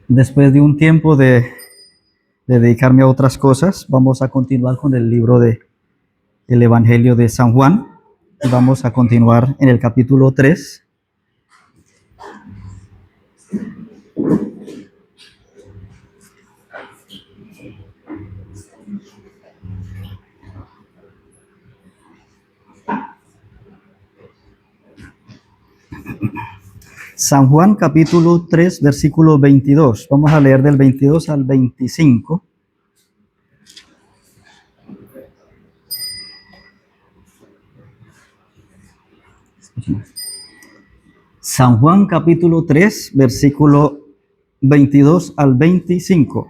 Después de un tiempo de dedicarme a otras cosas, vamos a continuar con el libro de el Evangelio de San Juan. Y vamos a continuar en el capítulo 3. San Juan capítulo 3, versículo 22. Vamos a leer del 22 al 25. San Juan capítulo 3, versículo 22 al 25.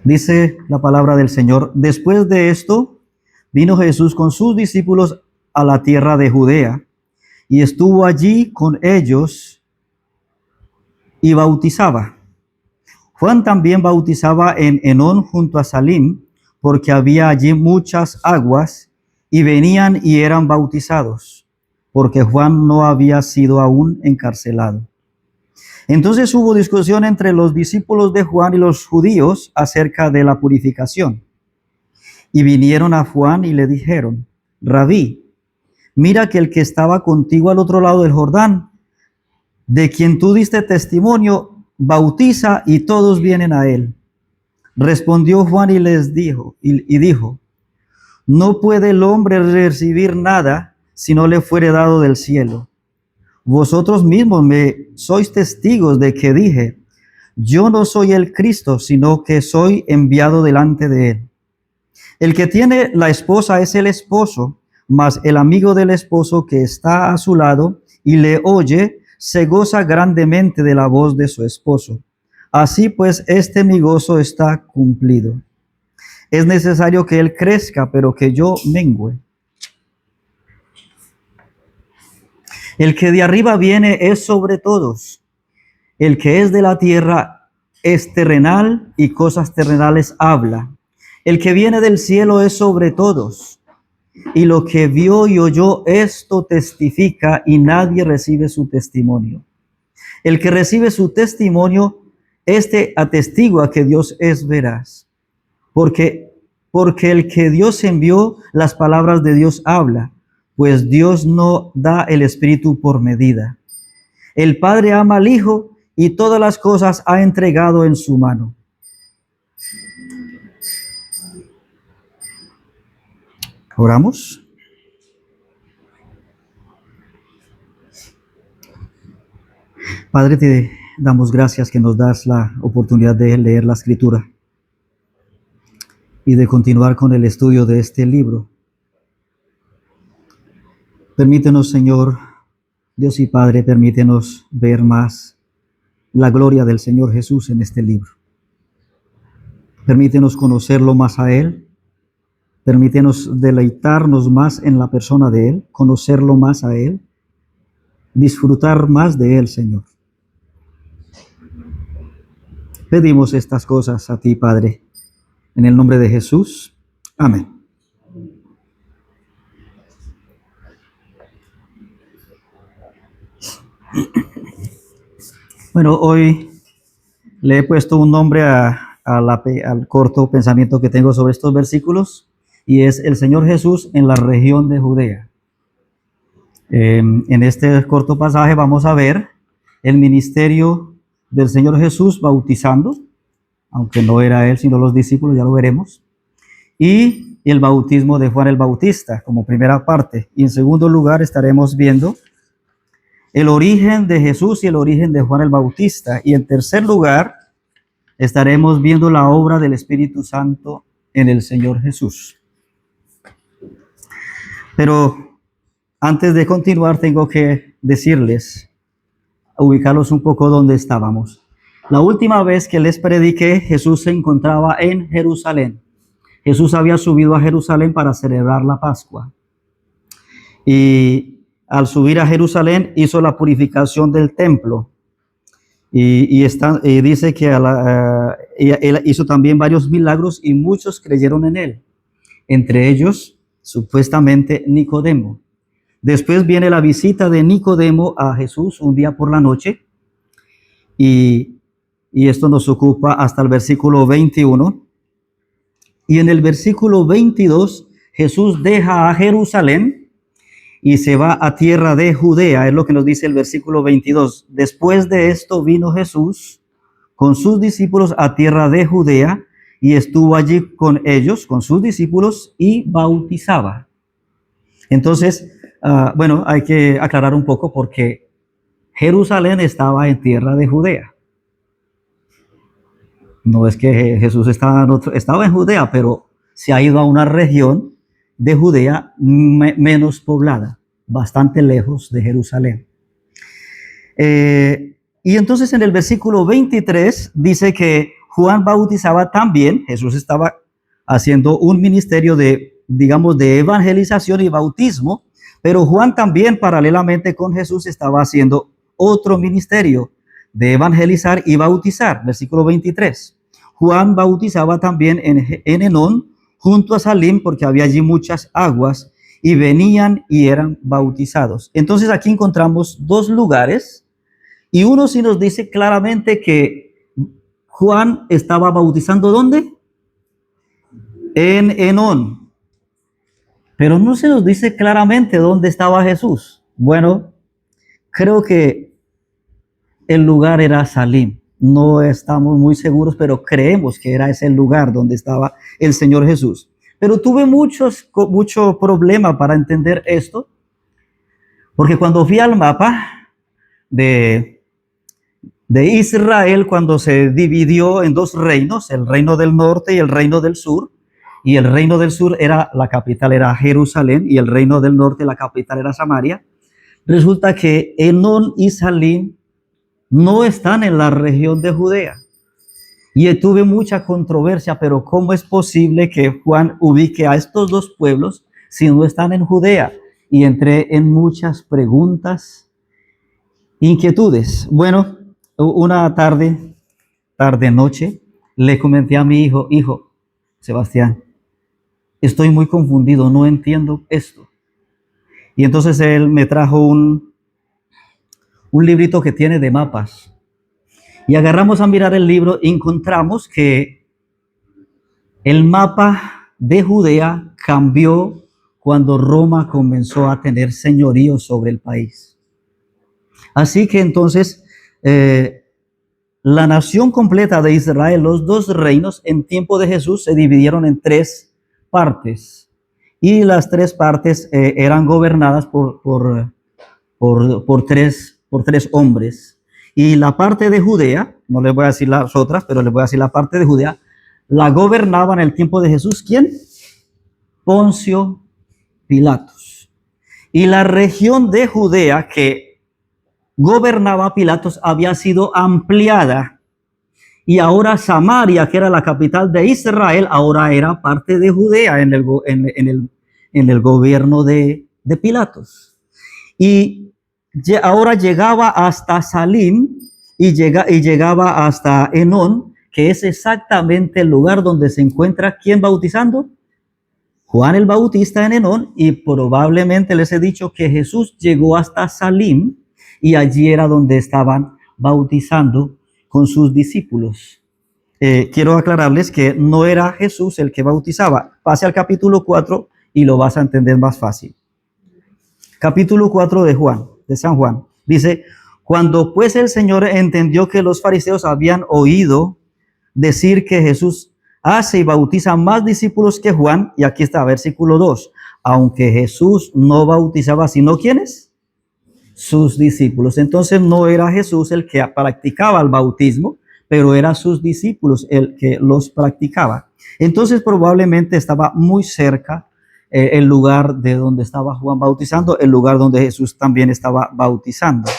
Dice la palabra del Señor: después de esto, vino Jesús con sus discípulos a la tierra de Judea, y estuvo allí con ellos y bautizaba. Juan también bautizaba en Enón junto a Salim, porque había allí muchas aguas, y venían y eran bautizados, porque Juan no había sido aún encarcelado. Entonces hubo discusión entre los discípulos de Juan y los judíos acerca de la purificación. Y vinieron a Juan y le dijeron: Rabí, mira que el que estaba contigo al otro lado del Jordán, de quien tú diste testimonio, bautiza y todos vienen a él. Respondió Juan y les dijo, dijo: no puede el hombre recibir nada si no le fuere dado del cielo. Vosotros mismos me sois testigos de que dije: yo no soy el Cristo, sino que soy enviado delante de él. El que tiene la esposa es el esposo, mas el amigo del esposo que está a su lado y le oye, se goza grandemente de la voz de su esposo. Así pues, mi gozo está cumplido. Es necesario que él crezca, pero que yo mengüe. El que de arriba viene es sobre todos. El que es de la tierra es terrenal y cosas terrenales habla. El que viene del cielo es sobre todos. Y lo que vio y oyó, esto testifica, y nadie recibe su testimonio. El que recibe su testimonio, atestigua que Dios es veraz. Porque el que Dios envió, las palabras de Dios habla, pues Dios no da el Espíritu por medida. El Padre ama al Hijo y todas las cosas ha entregado en su mano. Oramos. Padre, te damos gracias que nos das la oportunidad de leer la Escritura y de continuar con el estudio de este libro. Permítenos, Señor, Dios y Padre, permítenos ver más la gloria del Señor Jesús en este libro. Permítenos conocerlo más a Él. Permítenos deleitarnos más en la persona de Él, conocerlo más a Él, disfrutar más de Él, Señor. Pedimos estas cosas a ti, Padre, en el nombre de Jesús. Amén. Bueno, hoy le he puesto un nombre al corto pensamiento que tengo sobre estos versículos, y es el Señor Jesús en la región de Judea. En este corto pasaje vamos a ver el ministerio del Señor Jesús bautizando, aunque no era él sino los discípulos, ya lo veremos, y el bautismo de Juan el Bautista como primera parte. Y en segundo lugar estaremos viendo el origen de Jesús y el origen de Juan el Bautista. Y en tercer lugar estaremos viendo la obra del Espíritu Santo en el Señor Jesús. Pero antes de continuar, tengo que decirles, ubicarlos un poco donde estábamos. La última vez que les prediqué, Jesús se encontraba en Jerusalén. Jesús había subido a Jerusalén para celebrar la Pascua. Y al subir a Jerusalén hizo la purificación del templo. Y dice que él hizo también varios milagros y muchos creyeron en él. Entre ellos, supuestamente, Nicodemo. Después viene la visita de Nicodemo a Jesús un día por la noche y, y esto nos ocupa hasta el versículo 21. Y en el versículo 22, Jesús deja a Jerusalén y se va a tierra de Judea, es lo que nos dice el versículo 22. Después de esto vino Jesús con sus discípulos a tierra de Judea y estuvo allí con ellos, con sus discípulos, y bautizaba. Entonces, bueno, hay que aclarar un poco porque Jerusalén estaba en tierra de Judea. No es que Jesús estaba en Judea, pero se ha ido a una región de Judea menos poblada, bastante lejos de Jerusalén. Y entonces en el versículo 23 dice que Juan bautizaba también. Jesús estaba haciendo un ministerio de, digamos, de evangelización y bautismo, pero Juan también paralelamente con Jesús estaba haciendo otro ministerio de evangelizar y bautizar. Versículo 23. Juan bautizaba también en Enón, junto a Salim, porque había allí muchas aguas, y venían y eran bautizados. Entonces aquí encontramos dos lugares, y uno sí nos dice claramente que Juan estaba bautizando ¿dónde? En Enón. Pero no se nos dice claramente dónde estaba Jesús. Bueno, creo que el lugar era Salim. No estamos muy seguros, pero creemos que era ese lugar donde estaba el Señor Jesús. Pero tuve mucho problema para entender esto, porque cuando fui al mapa de Israel, cuando se dividió en dos reinos, el reino del norte y el reino del sur, y el reino del sur la capital era Jerusalén, y el reino del norte, la capital era Samaria, resulta que Enón y Salim no están en la región de Judea. Y tuve mucha controversia, pero ¿cómo es posible que Juan ubique a estos dos pueblos si no están en Judea? Y entré en muchas preguntas, inquietudes. Bueno, una tarde-noche, le comenté a mi hijo, Sebastián, estoy muy confundido, no entiendo esto. Y entonces él me trajo un librito que tiene de mapas. Y agarramos a mirar el libro y encontramos que el mapa de Judea cambió cuando Roma comenzó a tener señorío sobre el país. Así que entonces la nación completa de Israel, los dos reinos en tiempo de Jesús se dividieron en tres partes. Y las tres partes eran gobernadas por tres hombres. Y la parte de Judea, no les voy a decir las otras, pero les voy a decir la parte de Judea, la gobernaba en el tiempo de Jesús, ¿quién? Poncio Pilatos. Y la región de Judea que gobernaba Pilatos había sido ampliada. Y ahora Samaria, que era la capital de Israel, ahora era parte de Judea en el gobierno de Pilatos. Y ahora llegaba hasta Salim y llegaba hasta Enón, que es exactamente el lugar donde se encuentra ¿quién bautizando? Juan el Bautista en Enón, y probablemente les he dicho que Jesús llegó hasta Salim y allí era donde estaban bautizando con sus discípulos. Quiero aclararles que no era Jesús el que bautizaba. Pase al capítulo 4 y lo vas a entender más fácil. Capítulo 4 de San Juan. Dice, cuando pues el Señor entendió que los fariseos habían oído decir que Jesús hace y bautiza más discípulos que Juan, y aquí está, versículo 2, aunque Jesús no bautizaba, sino ¿quiénes? Sus discípulos. Entonces no era Jesús el que practicaba el bautismo, pero eran sus discípulos el que los practicaba. Entonces probablemente estaba muy cerca el lugar de donde estaba Juan bautizando, el lugar donde Jesús también estaba bautizando.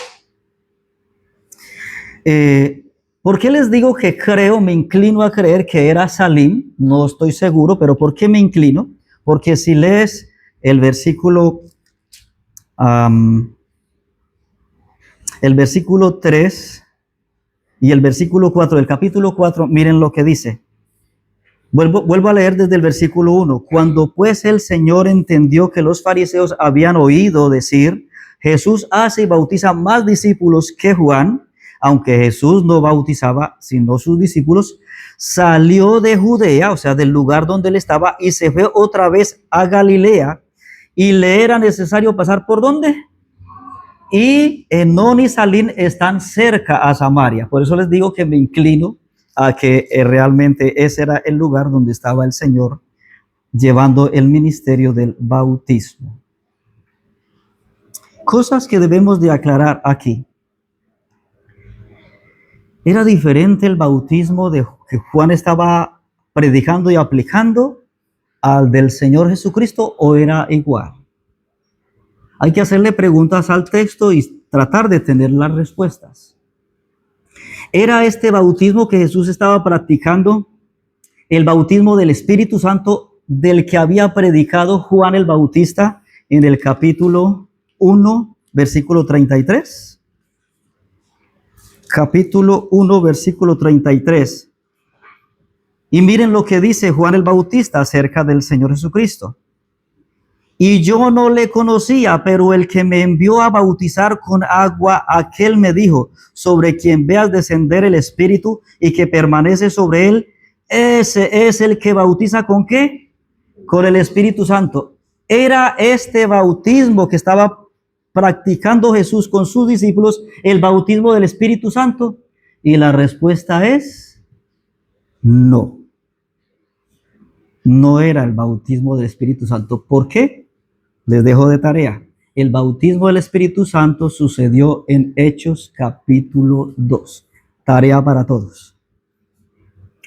¿Por qué les digo que me inclino a creer que era Salim? No estoy seguro, pero ¿por qué me inclino? Porque si lees el versículo 3 y el versículo 4 del capítulo 4, miren lo que dice. Vuelvo a leer desde el versículo 1. Cuando pues el Señor entendió que los fariseos habían oído decir, Jesús hace y bautiza más discípulos que Juan, aunque Jesús no bautizaba, sino sus discípulos, salió de Judea, o sea, del lugar donde él estaba, y se fue otra vez a Galilea, y le era necesario pasar ¿por dónde? Y Enón y Salín están cerca a Samaria. Por eso les digo que me inclino a que realmente ese era el lugar donde estaba el Señor llevando el ministerio del bautismo. Cosas que debemos de aclarar aquí. ¿Era diferente el bautismo de que Juan estaba predicando y aplicando al del Señor Jesucristo o era igual? Hay que hacerle preguntas al texto y tratar de tener las respuestas. ¿Era este bautismo que Jesús estaba practicando el bautismo del Espíritu Santo del que había predicado Juan el Bautista en el capítulo 1, versículo 33? Capítulo 1, versículo 33. Y miren lo que dice Juan el Bautista acerca del Señor Jesucristo. Y yo no le conocía, pero el que me envió a bautizar con agua, aquel me dijo, sobre quien veas descender el Espíritu y que permanece sobre él, ese es el que bautiza ¿con qué? Con el Espíritu Santo. Era este bautismo que estaba practicando Jesús con sus discípulos, el bautismo del Espíritu Santo. Y la respuesta es no. No era el bautismo del Espíritu Santo. ¿Por qué? Les dejo de tarea. El bautismo del Espíritu Santo sucedió en Hechos capítulo 2. Tarea para todos.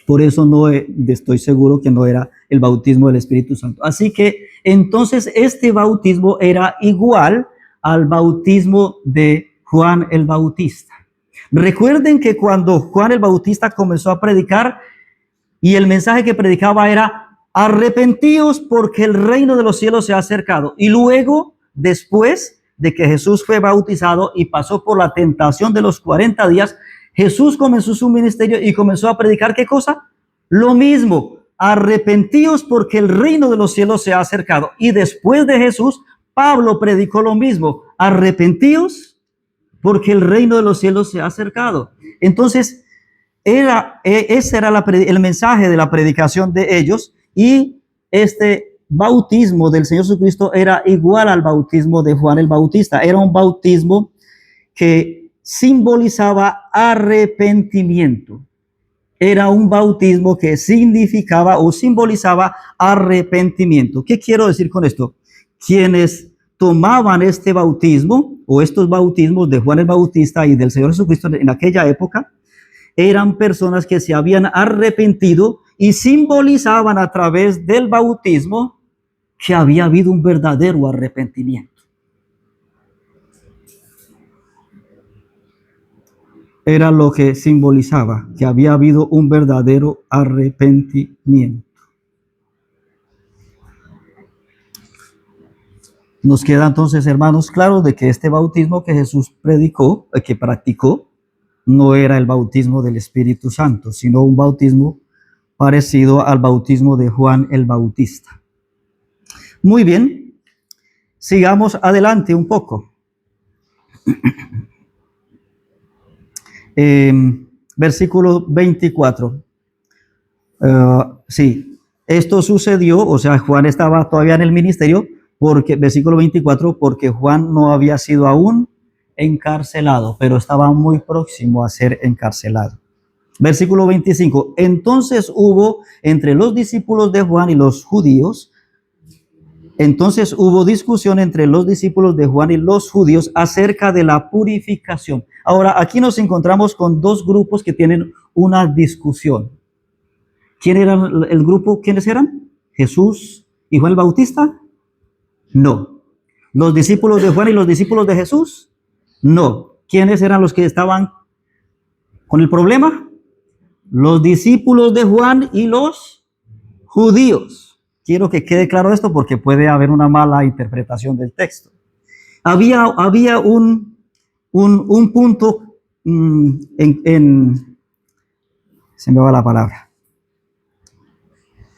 Por eso no estoy seguro que no era el bautismo del Espíritu Santo. Así que entonces este bautismo era igual al bautismo de Juan el Bautista. Recuerden que cuando Juan el Bautista comenzó a predicar y el mensaje que predicaba era arrepentíos porque el reino de los cielos se ha acercado. Y luego, después de que Jesús fue bautizado y pasó por la tentación de los 40 días, Jesús comenzó su ministerio y comenzó a predicar ¿qué cosa? Lo mismo, arrepentíos porque el reino de los cielos se ha acercado. Y después de Jesús, Pablo predicó lo mismo, arrepentíos porque el reino de los cielos se ha acercado. Entonces, ese era el mensaje de la predicación de ellos. Y este bautismo del Señor Jesucristo era igual al bautismo de Juan el Bautista. Era un bautismo que simbolizaba arrepentimiento. Era un bautismo que significaba o simbolizaba arrepentimiento. ¿Qué quiero decir con esto? Quienes tomaban este bautismo o estos bautismos de Juan el Bautista y del Señor Jesucristo en aquella época eran personas que se habían arrepentido y simbolizaban a través del bautismo que había habido un verdadero arrepentimiento. Era lo que simbolizaba, que había habido un verdadero arrepentimiento. Nos queda entonces, hermanos, claro de que este bautismo que Jesús predicó, que practicó, no era el bautismo del Espíritu Santo, sino un bautismo parecido al bautismo de Juan el Bautista. Muy bien, sigamos adelante un poco. Versículo 24. Sí, esto sucedió, o sea, Juan estaba todavía en el ministerio, porque, versículo 24, porque Juan no había sido aún encarcelado, pero estaba muy próximo a ser encarcelado. Versículo 25, entonces hubo entre los discípulos de Juan y los judíos, entonces hubo discusión entre los discípulos de Juan y los judíos acerca de la purificación. Ahora, aquí nos encontramos con dos grupos que tienen una discusión. ¿Quién era el grupo? ¿Quiénes eran? ¿Jesús y Juan el Bautista? No. ¿Los discípulos de Juan y los discípulos de Jesús? No. ¿Quiénes eran los que estaban con el problema? Los discípulos de Juan y los judíos. Quiero que quede claro esto porque puede haber una mala interpretación del texto. Había un punto se me va la palabra.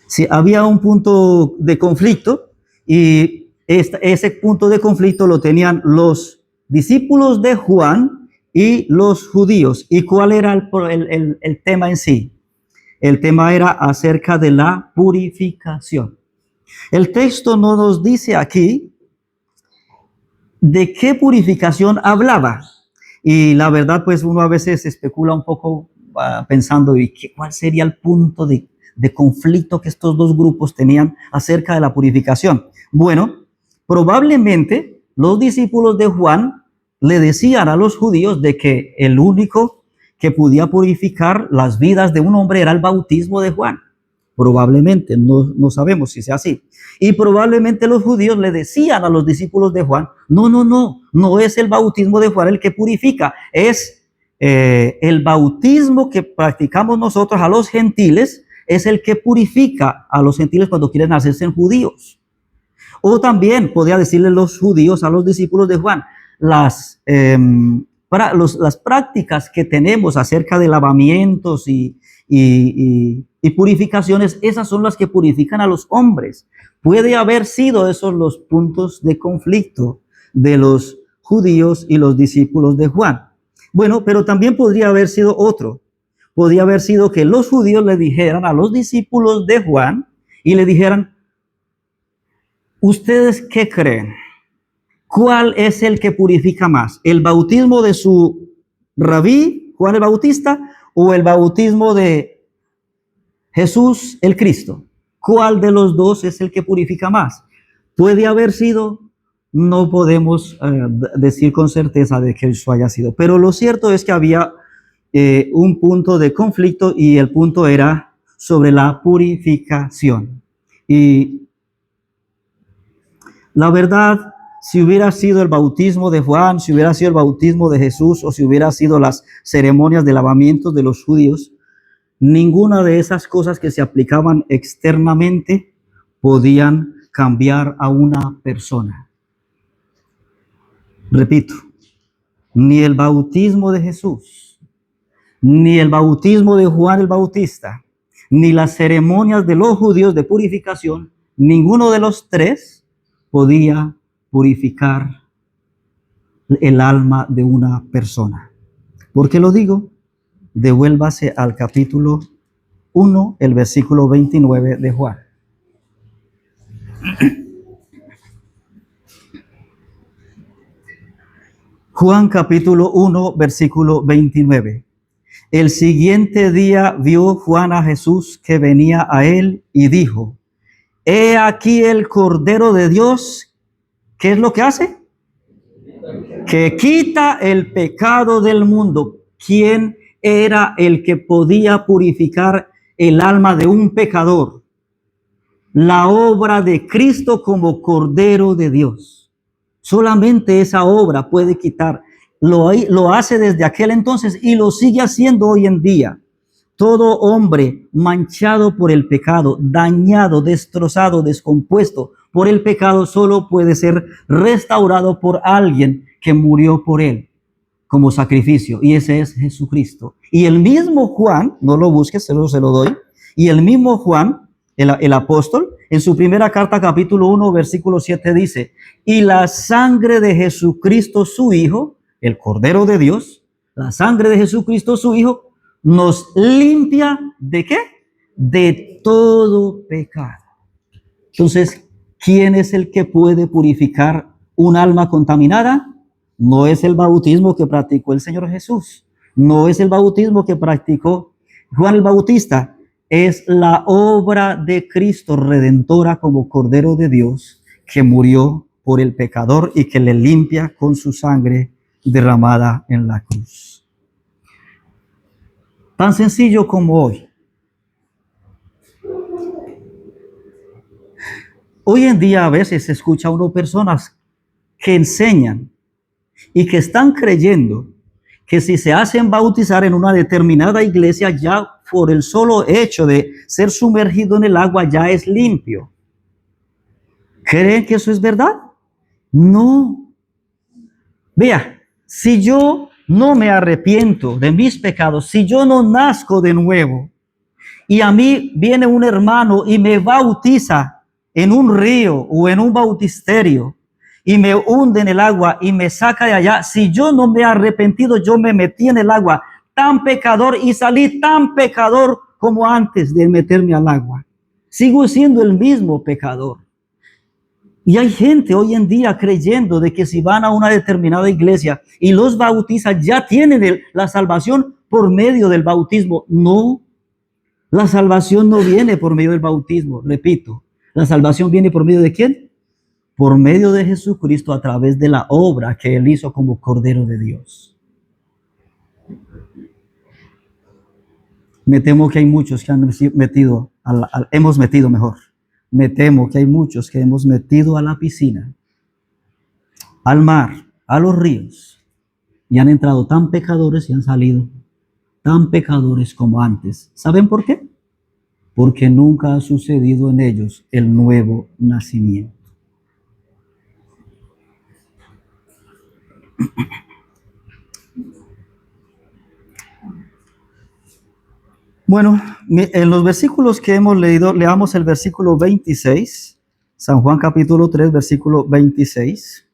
Sí, había un punto de conflicto y ese punto de conflicto lo tenían los discípulos de Juan y los judíos. ¿Y cuál era el tema en sí? El tema era acerca de la purificación. El texto no nos dice aquí de qué purificación hablaba. Y la verdad, pues uno a veces especula un poco pensando, ¿cuál sería el punto de conflicto que estos dos grupos tenían acerca de la purificación? Bueno, probablemente los discípulos de Juan le decían a los judíos de que el único que podía purificar las vidas de un hombre era el bautismo de Juan. Probablemente, no sabemos si sea así. Y probablemente los judíos le decían a los discípulos de Juan, no es el bautismo de Juan el que purifica, es el bautismo que practicamos nosotros a los gentiles, es el que purifica a los gentiles cuando quieren hacerse judíos. O también podía decirle los judíos a los discípulos de Juan, las prácticas que tenemos acerca de lavamientos y purificaciones, esas son las que purifican a los hombres. Puede haber sido esos los puntos de conflicto de los judíos y los discípulos de Juan. Bueno, pero también podría haber sido otro. Podría haber sido que los judíos le dijeran a los discípulos de Juan y le dijeran, ¿ustedes qué creen? ¿Cuál es el que purifica más? ¿El bautismo de su rabí, Juan el Bautista, o el bautismo de Jesús el Cristo? ¿Cuál de los dos es el que purifica más? Puede haber sido, no podemos decir con certeza de que eso haya sido, pero lo cierto es que había un punto de conflicto y el punto era sobre la purificación. Y la verdad, si hubiera sido el bautismo de Juan, si hubiera sido el bautismo de Jesús o si hubiera sido las ceremonias de lavamiento de los judíos, ninguna de esas cosas que se aplicaban externamente podían cambiar a una persona. Repito, ni el bautismo de Jesús, ni el bautismo de Juan el Bautista, ni las ceremonias de los judíos de purificación, ninguno de los tres podía purificar el alma de una persona. ¿Por qué lo digo? Devuélvase al capítulo 1, el versículo 29 de Juan. Juan capítulo 1, versículo 29. El siguiente día vio Juan a Jesús que venía a él y dijo, he aquí el Cordero de Dios. ¿Qué es lo que hace? Que quita el pecado del mundo. ¿Quién era el que podía purificar el alma de un pecador? La obra de Cristo como Cordero de Dios. Solamente esa obra puede quitar. Lo hace desde aquel entonces y lo sigue haciendo hoy en día. Todo hombre manchado por el pecado, dañado, destrozado, descompuesto por el pecado, solo puede ser restaurado por alguien que murió por él como sacrificio, y ese es Jesucristo. Y el mismo Juan, no lo busques, se lo doy, y el mismo Juan, el apóstol, en su primera carta, capítulo 1, versículo 7, dice, y la sangre de Jesucristo, su Hijo, el Cordero de Dios, la sangre de Jesucristo, su Hijo, nos limpia ¿de qué? De todo pecado. Entonces, ¿quién es el que puede purificar un alma contaminada? No es el bautismo que practicó el Señor Jesús. No es el bautismo que practicó Juan el Bautista. Es la obra de Cristo redentora como Cordero de Dios que murió por el pecador y que le limpia con su sangre derramada en la cruz. Tan sencillo como hoy. Hoy en día a veces se escucha a uno personas que enseñan y que están creyendo que si se hacen bautizar en una determinada iglesia, ya por el solo hecho de ser sumergido en el agua ya es limpio. ¿Creen que eso es verdad? No. Vea, si yo no me arrepiento de mis pecados, si yo no nazco de nuevo y a mí viene un hermano y me bautiza en un río o en un bautisterio y me hunde en el agua y me saca de allá. Si yo no me he arrepentido, yo me metí en el agua tan pecador y salí tan pecador como antes de meterme al agua. Sigo siendo el mismo pecador. Y hay gente hoy en día creyendo de que si van a una determinada iglesia y los bautizan, ya tienen la salvación por medio del bautismo. No, la salvación no viene por medio del bautismo. Repito, la salvación viene por medio de ¿quién? Por medio de Jesucristo a través de la obra que Él hizo como Cordero de Dios. Me temo que hay muchos que han metido, me temo que hay muchos que hemos metido a la piscina, al mar, a los ríos, y han entrado tan pecadores y han salido tan pecadores como antes. ¿Saben por qué? Porque nunca ha sucedido en ellos el nuevo nacimiento. Bueno, en los versículos que hemos leído, leamos el versículo 26, San Juan capítulo 3, versículo 26.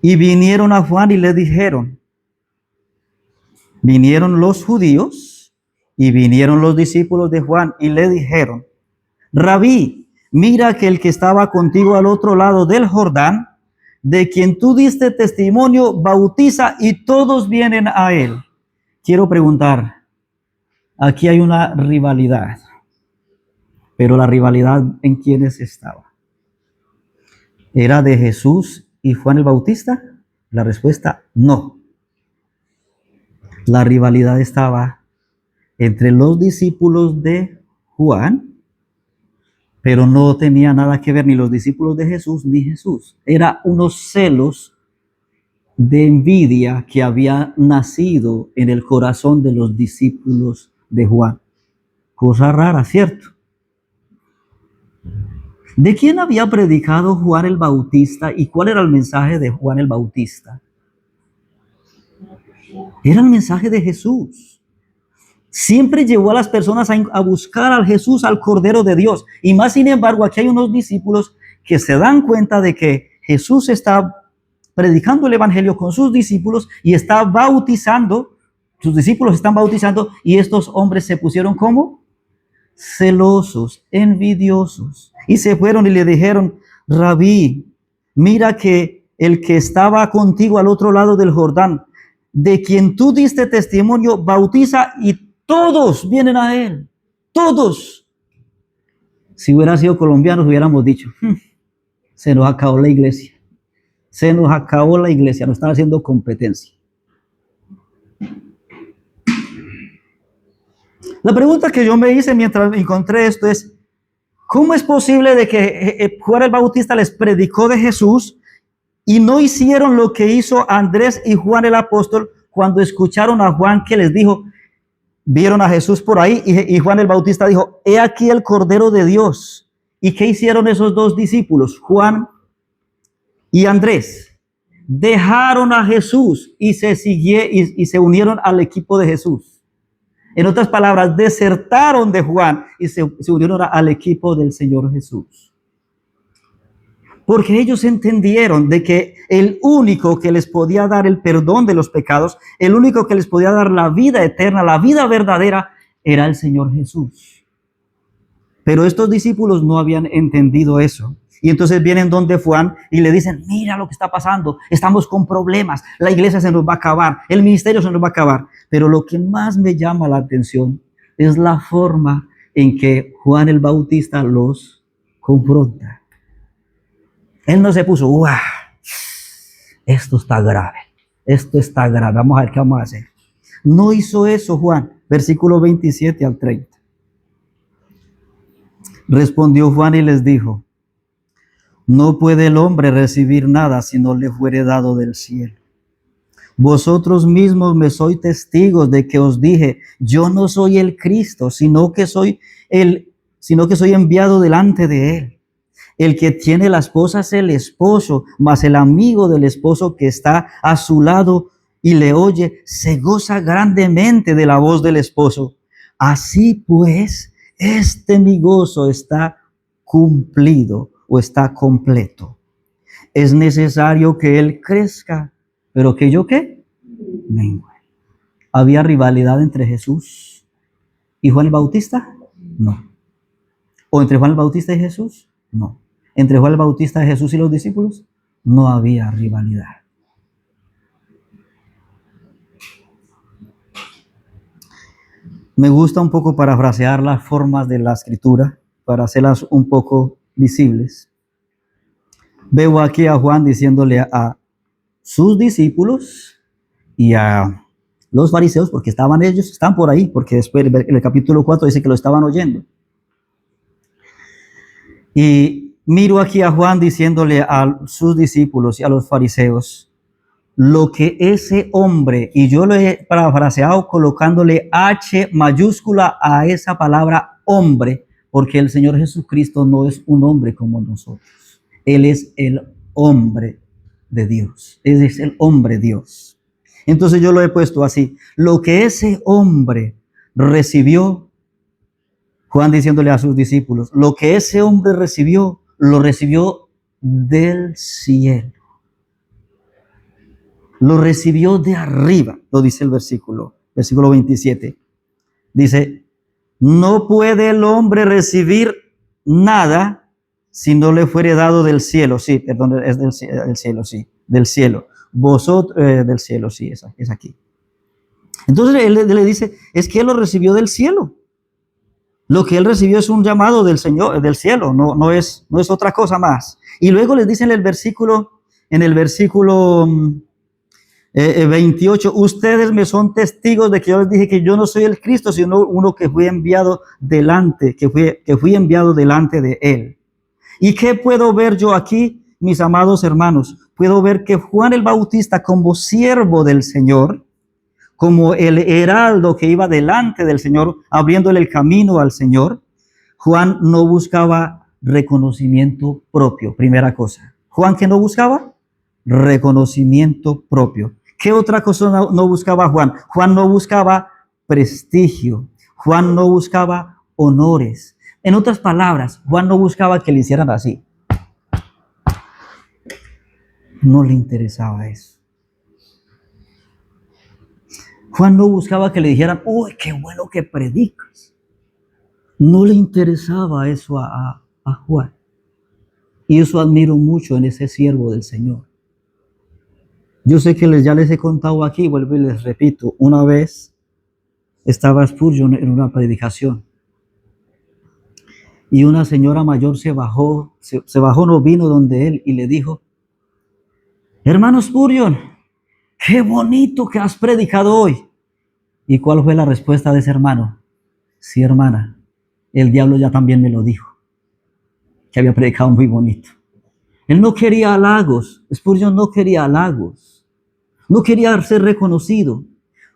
Y vinieron a Juan y le dijeron, vinieron los judíos y vinieron los discípulos de Juan y le dijeron, Rabí, mira que el que estaba contigo al otro lado del Jordán, de quien tú diste testimonio, bautiza y todos vienen a él. Quiero preguntar, aquí hay una rivalidad, pero la rivalidad ¿en quiénes estaba? ¿Era de Jesús y Juan el Bautista? La respuesta, no. La rivalidad estaba entre los discípulos de Juan, pero no tenía nada que ver ni los discípulos de Jesús ni Jesús. Era unos celos de envidia que había nacido en el corazón de los discípulos de Juan. Cosa rara, ¿cierto? ¿De quién había predicado Juan el Bautista y cuál era el mensaje de Juan el Bautista? Era el mensaje de Jesús. Siempre llevó a las personas a buscar al Jesús, al Cordero de Dios. Y más sin embargo, aquí hay unos discípulos que se dan cuenta de que Jesús está predicando el Evangelio con sus discípulos y está bautizando, sus discípulos están bautizando y estos hombres se pusieron como celosos, envidiosos. Y se fueron y le dijeron, Rabí, mira que el que estaba contigo al otro lado del Jordán, de quien tú diste testimonio, bautiza y todos vienen a él. Todos. Si hubiera sido colombianos, hubiéramos dicho, se nos acabó la iglesia. Se nos acabó la iglesia, nos están haciendo competencia. La pregunta que yo me hice mientras encontré esto es, ¿cómo es posible de que Juan el Bautista les predicó de Jesús y no hicieron lo que hizo Andrés y Juan el apóstol cuando escucharon a Juan que les dijo, vieron a Jesús por ahí y Juan el Bautista dijo, he aquí el Cordero de Dios? ¿Y qué hicieron esos dos discípulos, Juan y Andrés? Dejaron a Jesús y se unieron al equipo de Jesús. En otras palabras, desertaron de Juan y se unieron al equipo del Señor Jesús. Porque ellos entendieron de que el único que les podía dar el perdón de los pecados, el único que les podía dar la vida eterna, la vida verdadera, era el Señor Jesús. Pero estos discípulos no habían entendido eso. Y entonces vienen donde Juan y le dicen, mira lo que está pasando, estamos con problemas, la iglesia se nos va a acabar, el ministerio se nos va a acabar. Pero lo que más me llama la atención es la forma en que Juan el Bautista los confronta. Él no se puso, ¡guau! Esto está grave, vamos a ver qué vamos a hacer. No hizo eso Juan, versículo 27 al 30. Respondió Juan y les dijo, no puede el hombre recibir nada si no le fuere dado del cielo. Vosotros mismos me sois testigos de que os dije, yo no soy el Cristo, sino que soy enviado delante de él. El que tiene la esposa es el esposo, mas el amigo del esposo que está a su lado y le oye, se goza grandemente de la voz del esposo. Así pues, mi gozo está cumplido o está completo. es necesario que Él crezca, pero que yo ¿qué? Mengue. ¿Había rivalidad entre Jesús y Juan el Bautista? No. ¿O entre Juan el Bautista y Jesús? No. ¿Entre Juan el Bautista y Jesús y los discípulos? No había rivalidad. Me gusta un poco parafrasear las formas de la escritura para hacerlas un poco visibles. Veo aquí a Juan diciéndole a sus discípulos y a los fariseos, porque están por ahí, porque después en el capítulo 4 dice que lo estaban oyendo. Y miro aquí a Juan diciéndole a sus discípulos y a los fariseos, lo que ese hombre, y yo lo he parafraseado colocándole H mayúscula a esa palabra hombre, porque el Señor Jesucristo no es un hombre como nosotros. Él es el hombre de Dios. Él es el hombre Dios. Entonces yo lo he puesto así. Lo que ese hombre recibió, Juan diciéndole a sus discípulos, lo que ese hombre recibió, lo recibió del cielo. Lo recibió de arriba, lo dice el versículo 27. Dice, no puede el hombre recibir nada si no le fuere dado del cielo. Sí, perdón, es del cielo, sí, del cielo. Vosotros, del cielo, sí, es aquí. Entonces él le dice, es que él lo recibió del cielo. Lo que él recibió es un llamado del Señor, del cielo, no es otra cosa más. Y luego les dice en el versículo 28, ustedes me son testigos de que yo les dije que yo no soy el Cristo, sino uno que fui enviado delante, que fui enviado delante de él. ¿Y qué puedo ver yo aquí, mis amados hermanos? Puedo ver que Juan el Bautista, como siervo del Señor, como el heraldo que iba delante del Señor, abriéndole el camino al Señor, Juan no buscaba reconocimiento propio, primera cosa. ¿Juan qué no buscaba? Reconocimiento propio. ¿Qué otra cosa no buscaba Juan? Juan no buscaba prestigio. Juan no buscaba honores. En otras palabras, Juan no buscaba que le hicieran así. No le interesaba eso. Juan no buscaba que le dijeran, ¡uy, qué bueno que predicas! No le interesaba eso a Juan. Y eso admiro mucho en ese siervo del Señor. Yo sé que ya les he contado aquí, vuelvo y les repito, una vez estaba Spurgeon en una predicación y una señora mayor se bajó, no vino donde él y le dijo, hermano Spurgeon, qué bonito que has predicado hoy. ¿Y cuál fue la respuesta de ese hermano? Sí, hermana, el diablo ya también me lo dijo, que había predicado muy bonito. Él no quería halagos, Spurgeon no quería halagos. No quería ser reconocido.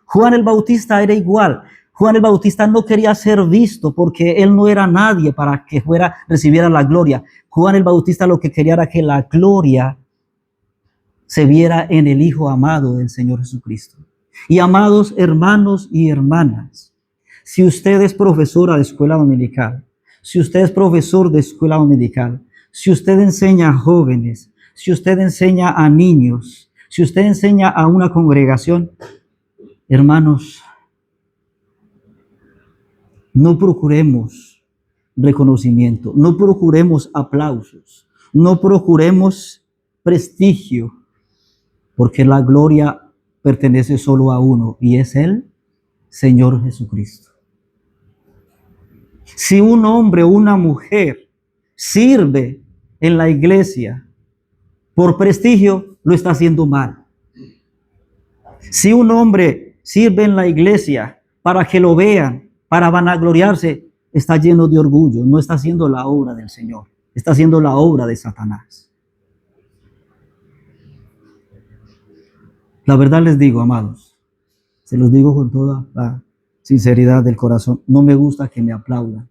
Juan el Bautista era igual. Juan el Bautista no quería ser visto porque él no era nadie para que recibiera la gloria. Juan el Bautista lo que quería era que la gloria se viera en el Hijo amado del Señor Jesucristo. Y amados hermanos y hermanas, si usted es profesora de escuela dominical, si usted es profesor de escuela dominical, si usted enseña a jóvenes, si usted enseña a niños, si usted enseña a una congregación, hermanos, no procuremos reconocimiento, no procuremos aplausos, no procuremos prestigio, porque la gloria pertenece solo a uno y es el Señor Jesucristo. Si un hombre o una mujer sirve en la iglesia por prestigio, lo está haciendo mal. Si un hombre sirve en la iglesia para que lo vean, para vanagloriarse, está lleno de orgullo, no está haciendo la obra del Señor, está haciendo la obra de Satanás. La verdad les digo, amados, se los digo con toda la sinceridad del corazón, no me gusta que me aplaudan,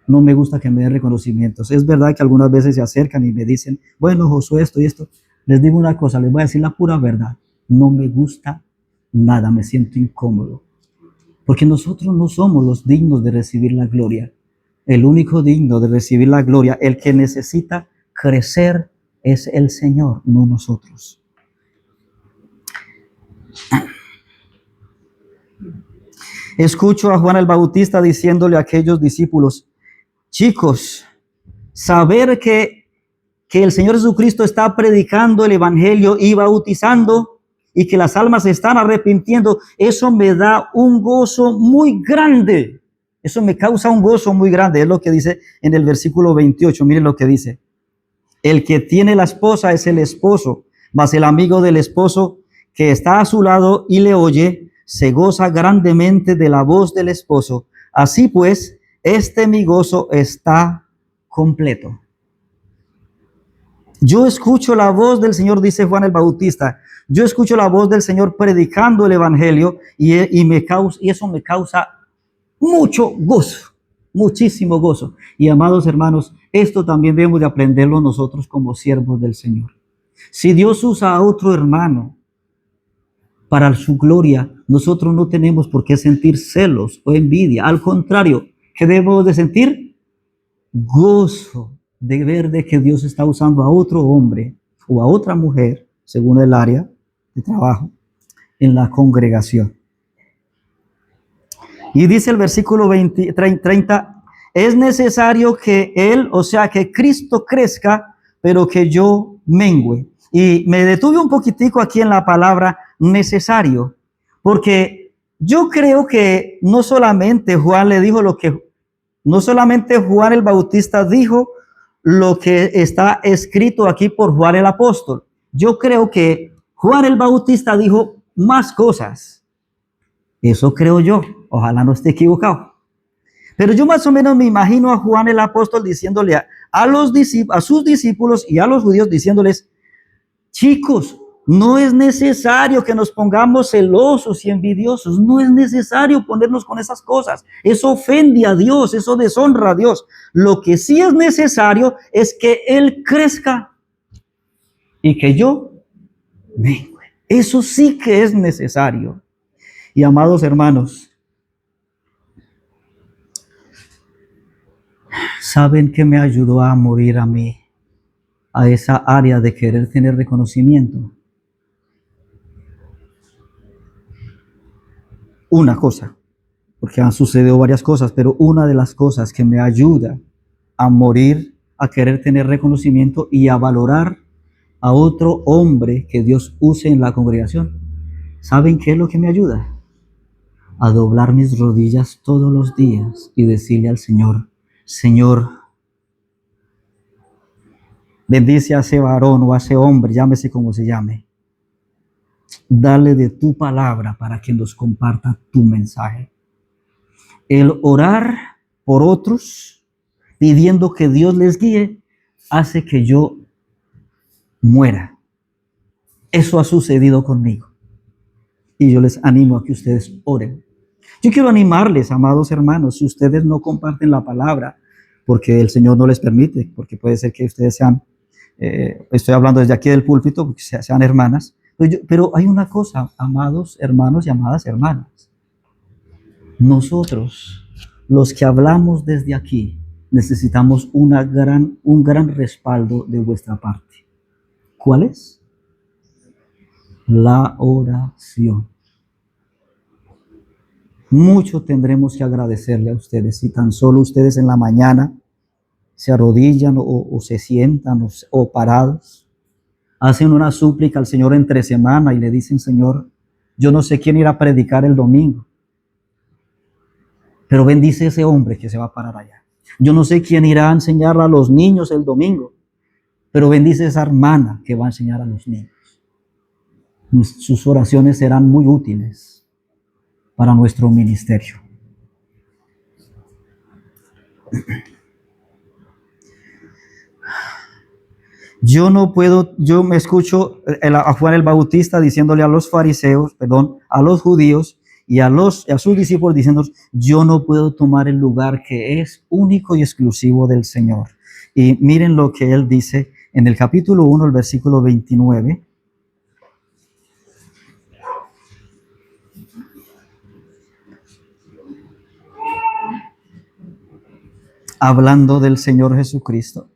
no me gusta que me den reconocimientos. Es verdad que algunas veces se acercan y me dicen, bueno, Josué, esto y esto. Les digo una cosa, les voy a decir la pura verdad. No me gusta nada, me siento incómodo. Porque nosotros no somos los dignos de recibir la gloria. El único digno de recibir la gloria, el que necesita crecer, es el Señor, no nosotros. Escucho a Juan el Bautista diciéndole a aquellos discípulos, chicos, saber que el Señor Jesucristo está predicando el Evangelio y bautizando y que las almas se están arrepintiendo, eso me da un gozo muy grande. Eso me causa un gozo muy grande. Es lo que dice en el versículo 28. Miren lo que dice. El que tiene la esposa es el esposo, mas el amigo del esposo que está a su lado y le oye, se goza grandemente de la voz del esposo. Así pues, mi gozo está completo. Yo escucho la voz del Señor, dice Juan el Bautista. Yo escucho la voz del Señor predicando el Evangelio y eso me causa mucho gozo, muchísimo gozo. Y amados hermanos, esto también debemos de aprenderlo nosotros como siervos del Señor. Si Dios usa a otro hermano para su gloria, nosotros no tenemos por qué sentir celos o envidia. Al contrario, ¿qué debemos de sentir? Gozo de ver de que Dios está usando a otro hombre o a otra mujer, según el área de trabajo, en la congregación. Y dice el versículo 30, es necesario que Él, o sea, que Cristo crezca, pero que yo mengüe. Y me detuve un poquitico aquí en la palabra necesario, porque yo creo que no solamente Juan el Bautista dijo lo que está escrito aquí por Juan el apóstol. Yo creo que Juan el Bautista dijo más cosas. Eso creo yo. Ojalá no esté equivocado. Pero yo más o menos me imagino a Juan el apóstol diciéndole a sus discípulos y a los judíos diciéndoles, chicos, no es necesario que nos pongamos celosos y envidiosos. No es necesario ponernos con esas cosas. Eso ofende a Dios, eso deshonra a Dios. Lo que sí es necesario es que Él crezca y que yo mengue. Eso sí que es necesario. Y amados hermanos, ¿saben qué me ayudó a morir a mí? A esa área de querer tener reconocimiento. Una cosa, porque han sucedido varias cosas, pero una de las cosas que me ayuda a morir, a querer tener reconocimiento y a valorar a otro hombre que Dios use en la congregación. ¿Saben qué es lo que me ayuda? A doblar mis rodillas todos los días y decirle al Señor, Señor, bendice a ese varón o a ese hombre, llámese como se llame. Dale de tu palabra para que nos comparta tu mensaje. El orar por otros, pidiendo que Dios les guíe, hace que yo muera. Eso ha sucedido conmigo. Y yo les animo a que ustedes oren. Yo quiero animarles, amados hermanos, si ustedes no comparten la palabra, porque el Señor no les permite, porque puede ser que ustedes sean, estoy hablando desde aquí del púlpito, porque sean hermanas, pero hay una cosa, amados hermanos y amadas hermanas. Nosotros, los que hablamos desde aquí, necesitamos un gran respaldo de vuestra parte. ¿Cuál es? La oración. Mucho tendremos que agradecerle a ustedes si tan solo ustedes en la mañana se arrodillan o se sientan o parados, hacen una súplica al Señor entre semana y le dicen, Señor, yo no sé quién irá a predicar el domingo, pero bendice a ese hombre que se va a parar allá. Yo no sé quién irá a enseñar a los niños el domingo, pero bendice a esa hermana que va a enseñar a los niños. Sus oraciones serán muy útiles para nuestro ministerio. Yo me escucho a Juan el Bautista diciéndole a los fariseos, a los judíos y a sus discípulos diciendo, yo no puedo tomar el lugar que es único y exclusivo del Señor. Y miren lo que él dice en el capítulo 1, el versículo 29. Hablando del Señor Jesucristo.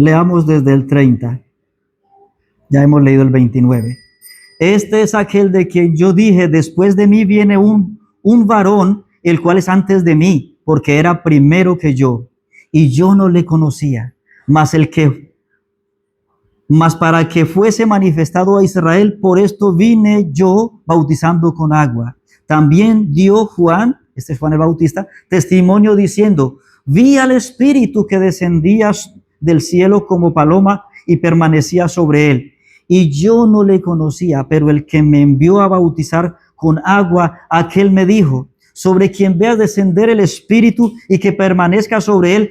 Leamos desde el 30. Ya hemos leído el 29. Este es aquel de quien yo dije, después de mí viene un varón, el cual es antes de mí, porque era primero que yo, y yo no le conocía, mas para que fuese manifestado a Israel, por esto vine yo bautizando con agua. También dio Juan, este es Juan el Bautista, testimonio diciendo, vi al Espíritu que descendía del cielo como paloma y permanecía sobre él. Y yo no le conocía, pero el que me envió a bautizar con agua, aquel me dijo, sobre quien veas descender el Espíritu y que permanezca sobre él,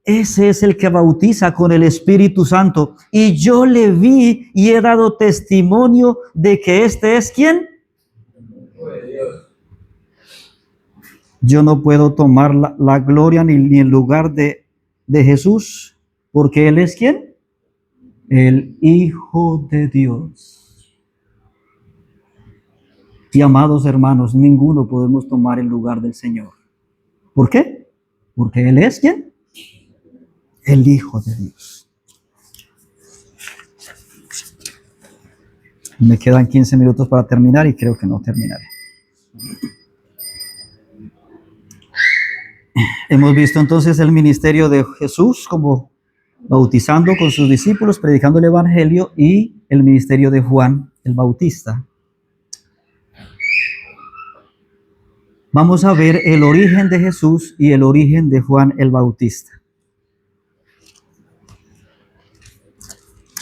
ese es el que bautiza con el Espíritu Santo. Y yo le vi y he dado testimonio de que este es ¿quién? Yo no puedo tomar la gloria ni el lugar de Jesús, porque Él es ¿quién? El Hijo de Dios. Y amados hermanos, ninguno podemos tomar el lugar del Señor. ¿Por qué? Porque Él es ¿quién? El Hijo de Dios. Me quedan 15 minutos para terminar y creo que no terminaré. Hemos visto entonces el ministerio de Jesús como bautizando con sus discípulos, predicando el Evangelio, y el ministerio de Juan el Bautista. Vamos a ver el origen de Jesús y el origen de Juan el Bautista.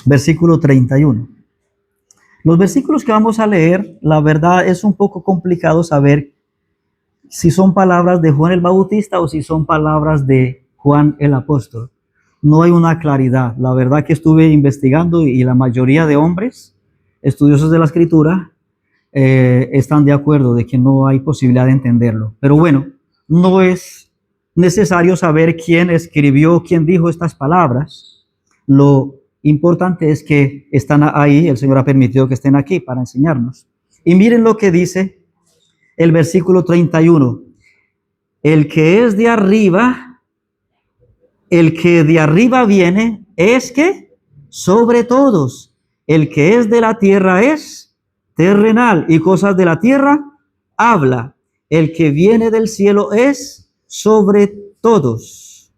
Versículo 31. Los versículos que vamos a leer, la verdad es un poco complicado saber si son palabras de Juan el Bautista o si son palabras de Juan el Apóstol. No hay una claridad. La verdad que estuve investigando y la mayoría de hombres estudiosos de la Escritura están de acuerdo de que no hay posibilidad de entenderlo. Pero bueno, no es necesario saber quién escribió, quién dijo estas palabras. Lo importante es que están ahí, el Señor ha permitido que estén aquí para enseñarnos. Y miren lo que dice el versículo 31. El que es de arriba, el que de arriba viene, es que sobre todos. El que es de la tierra es terrenal y cosas de la tierra habla. El que viene del cielo es sobre todos.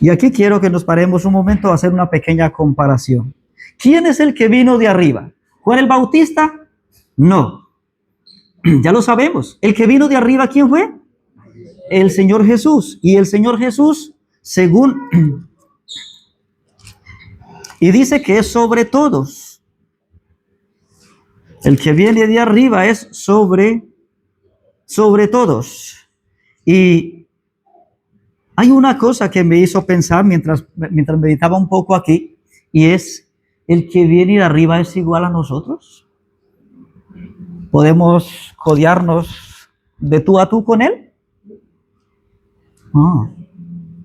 Y aquí quiero que nos paremos un momento a hacer una pequeña comparación. ¿Quién es el que vino de arriba? ¿Juan el Bautista? No. Ya lo sabemos. El que vino de arriba, ¿quién fue? El Señor Jesús. Y el Señor Jesús, según... y dice que es sobre todos. El que viene de arriba es sobre todos. Y hay una cosa que me hizo pensar mientras meditaba un poco aquí, y es, ¿el que viene de arriba es igual a nosotros? ¿Podemos codearnos de tú a tú con él?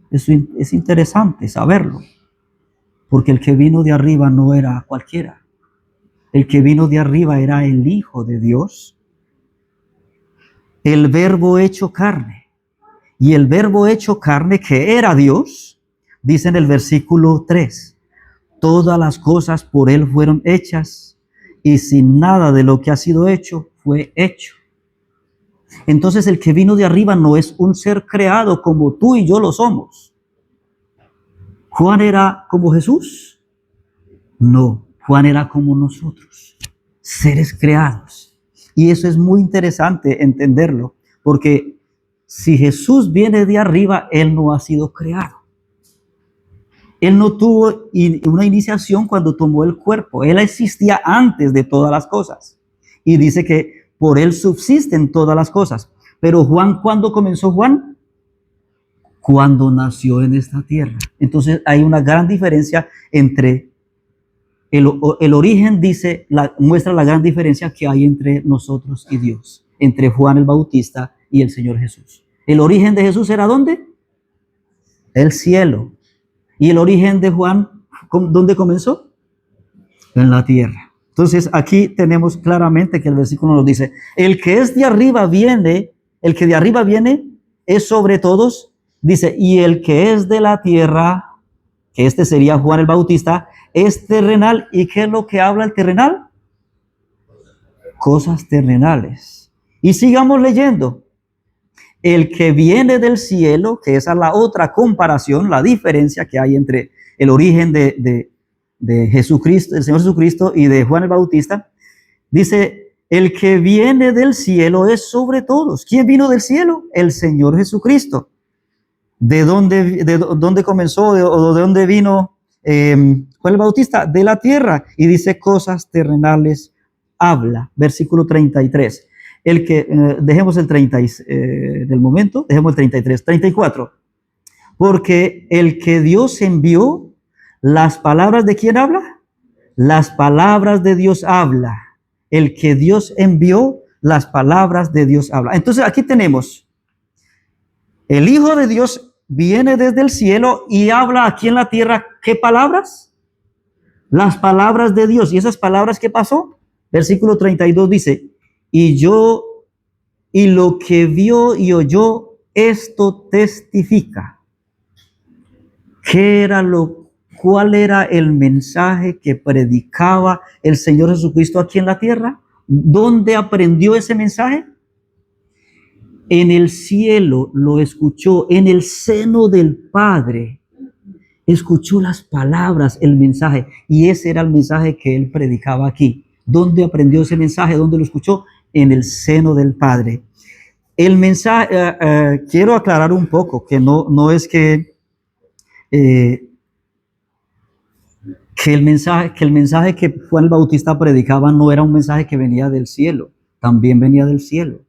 Eso es interesante saberlo, porque el que vino de arriba no era cualquiera. El que vino de arriba era el Hijo de Dios, el Verbo hecho carne. Y el Verbo hecho carne, que era Dios, dice en el versículo 3, todas las cosas por él fueron hechas, y sin nada de lo que ha sido hecho fue hecho. Entonces el que vino de arriba no es un ser creado como tú y yo lo somos. ¿Juan era como Jesús? No, Juan era como nosotros, seres creados. Y eso es muy interesante entenderlo, porque si Jesús viene de arriba, Él no ha sido creado. Él no tuvo una iniciación cuando tomó el cuerpo. Él existía antes de todas las cosas. Y dice que por Él subsisten todas las cosas. Pero Juan, ¿cuándo comenzó Juan? Cuando nació en esta tierra. Entonces hay una gran diferencia entre el origen, muestra la gran diferencia que hay entre nosotros y Dios, entre Juan el Bautista y el Señor Jesús. ¿El origen de Jesús era dónde? El cielo. ¿Y el origen de Juan, dónde comenzó? En la tierra. Entonces aquí tenemos claramente que el versículo nos dice, el que es de arriba viene, es sobre todos, dice, y el que es de la tierra que este sería Juan el Bautista, es terrenal. ¿Y qué es lo que habla el terrenal? Cosas terrenales. Y sigamos leyendo. El que viene del cielo, que esa es la otra comparación, la diferencia que hay entre el origen de Jesucristo, el Señor Jesucristo y de Juan el Bautista, dice, el que viene del cielo es sobre todos. ¿Quién vino del cielo? El Señor Jesucristo. ¿De dónde comenzó o de dónde vino Juan el Bautista? De la tierra. Y dice, cosas terrenales habla. Versículo 33. El que, dejemos el 30 del momento, dejemos el 33, 34. Porque el que Dios envió, las palabras de quién habla? Las palabras de Dios habla. El que Dios envió, las palabras de Dios habla. Entonces aquí tenemos, el Hijo de Dios viene desde el cielo y habla aquí en la tierra, ¿qué palabras? Las palabras de Dios. ¿Y esas palabras qué pasó? Versículo 32 dice, y lo que vio y oyó, esto testifica. ¿Cuál era el mensaje que predicaba el Señor Jesucristo aquí en la tierra? ¿Dónde aprendió ese mensaje? En el cielo lo escuchó, en el seno del Padre. Escuchó las palabras, el mensaje, y ese era el mensaje que él predicaba aquí. ¿Dónde aprendió ese mensaje? ¿Dónde lo escuchó? En el seno del Padre. El mensaje, quiero aclarar un poco, que no es que el mensaje que Juan el Bautista predicaba no era un mensaje que venía del cielo, también venía del cielo.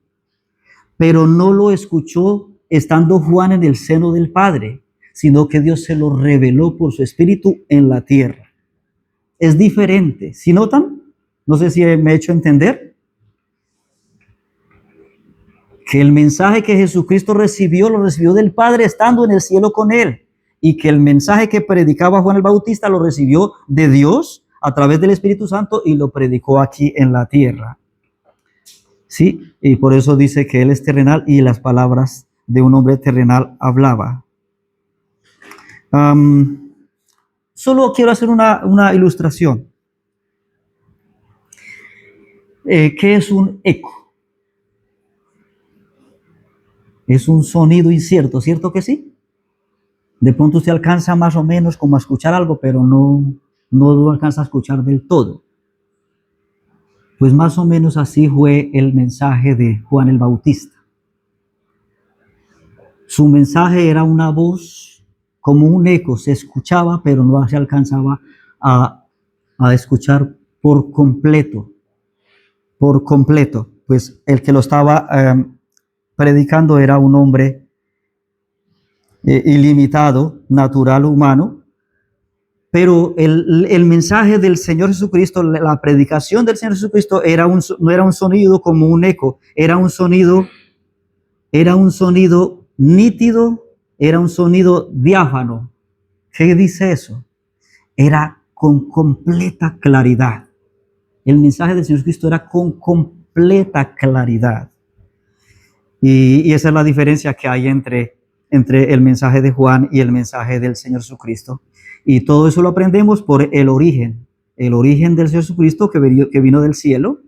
Pero no lo escuchó estando Juan en el seno del Padre, sino que Dios se lo reveló por su Espíritu en la tierra. Es diferente. ¿Sí notan? No sé si me he hecho entender. Que el mensaje que Jesucristo recibió, lo recibió del Padre estando en el cielo con él. Y que el mensaje que predicaba Juan el Bautista lo recibió de Dios a través del Espíritu Santo y lo predicó aquí en la tierra. Sí, y por eso dice que él es terrenal y las palabras de un hombre terrenal hablaba. Solo quiero hacer una ilustración. ¿Qué es un eco? Es un sonido incierto, ¿cierto que sí? De pronto usted alcanza más o menos como a escuchar algo, pero no lo alcanza a escuchar del todo. Pues más o menos así fue el mensaje de Juan el Bautista. Su mensaje era una voz como un eco, se escuchaba, pero no se alcanzaba a escuchar por completo. Por completo. Pues el que lo estaba predicando era un hombre ilimitado, natural, humano, pero el mensaje del Señor Jesucristo, la predicación del Señor Jesucristo no era un sonido como un eco, era un sonido nítido, era un sonido diáfano. ¿Qué dice eso? Era con completa claridad. El mensaje del Señor Jesucristo era con completa claridad. Y esa es la diferencia que hay entre el mensaje de Juan y el mensaje del Señor Jesucristo. Y todo eso lo aprendemos por el origen del Señor Jesucristo que vino del cielo,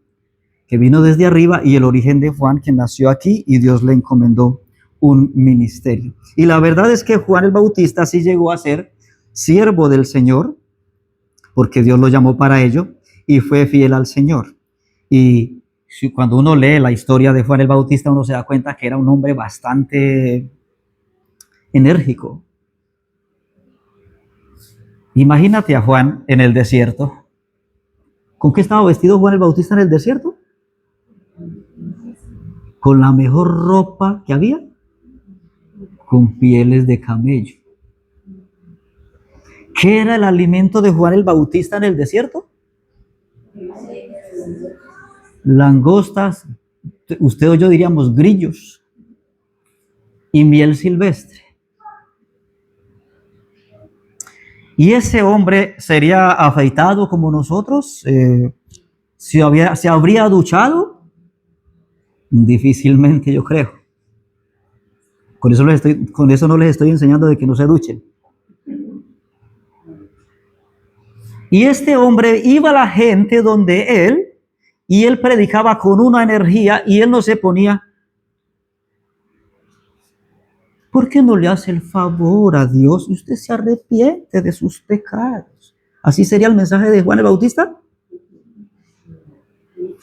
que vino desde arriba, y el origen de Juan que nació aquí y Dios le encomendó un ministerio. Y la verdad es que Juan el Bautista sí llegó a ser siervo del Señor, porque Dios lo llamó para ello y fue fiel al Señor. Y cuando uno lee la historia de Juan el Bautista, uno se da cuenta que era un hombre bastante enérgico. Imagínate a Juan en el desierto. ¿Con qué estaba vestido Juan el Bautista en el desierto? Con la mejor ropa que había, con pieles de camello. ¿Qué era el alimento de Juan el Bautista en el desierto? Langostas, usted o yo diríamos grillos, y miel silvestre. Y ese hombre sería afeitado como nosotros, se habría duchado, difícilmente, yo creo. Con eso no les estoy enseñando de que no se duchen. Y este hombre iba a la gente donde él, y él predicaba con una energía, y él no se ponía, ¿por qué no le hace el favor a Dios y usted se arrepiente de sus pecados? ¿Así sería el mensaje de Juan el Bautista?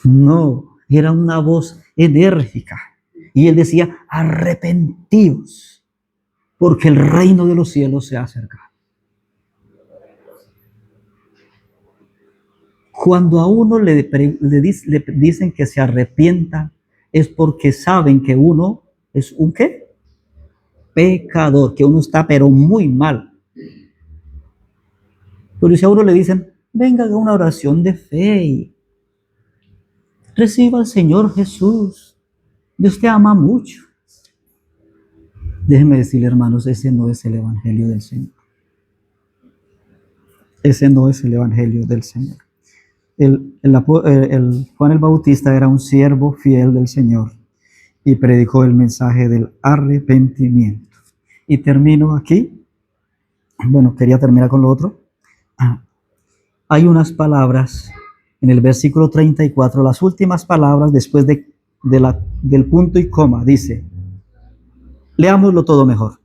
No, era una voz enérgica. Y él decía, arrepentíos, porque el reino de los cielos se ha acercado. Cuando a uno le dicen que se arrepienta, es porque saben que uno es un ¿qué? Pecador, que uno está pero muy mal. Pero si a uno le dicen, venga a una oración de fe y reciba al Señor Jesús, Dios te ama mucho. Déjenme decirle, hermanos, ese no es el evangelio del Señor. Ese no es el evangelio del Señor. El Juan el Bautista era un siervo fiel del Señor y predicó el mensaje del arrepentimiento. Y termino aquí. Bueno, quería terminar con lo otro. Hay unas palabras en el versículo 34, las últimas palabras después del punto y coma, dice, leámoslo todo mejor.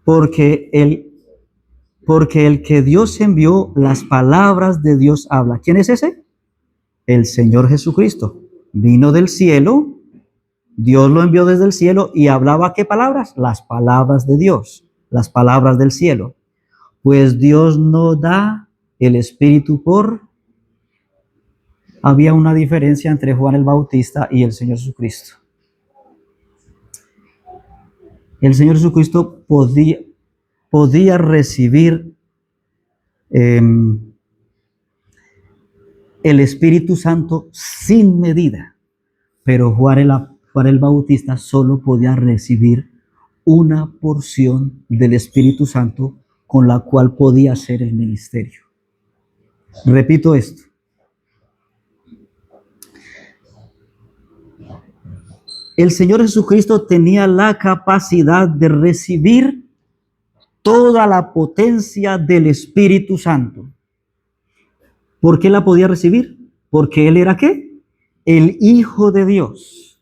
Porque el que Dios envió, las palabras de Dios habla. ¿Quién es ese? El Señor Jesucristo. Vino del cielo, Dios lo envió desde el cielo y hablaba ¿qué palabras? Las palabras de Dios, las palabras del cielo. Pues Dios no da el Espíritu por... Había una diferencia entre Juan el Bautista y el Señor Jesucristo. El Señor Jesucristo podía recibir el Espíritu Santo sin medida, pero Juan el Bautista solo podía recibir una porción del Espíritu Santo con la cual podía hacer el ministerio. Repito esto. El Señor Jesucristo tenía la capacidad de recibir toda la potencia del Espíritu Santo. ¿Por qué la podía recibir? Porque Él era ¿qué? El Hijo de Dios.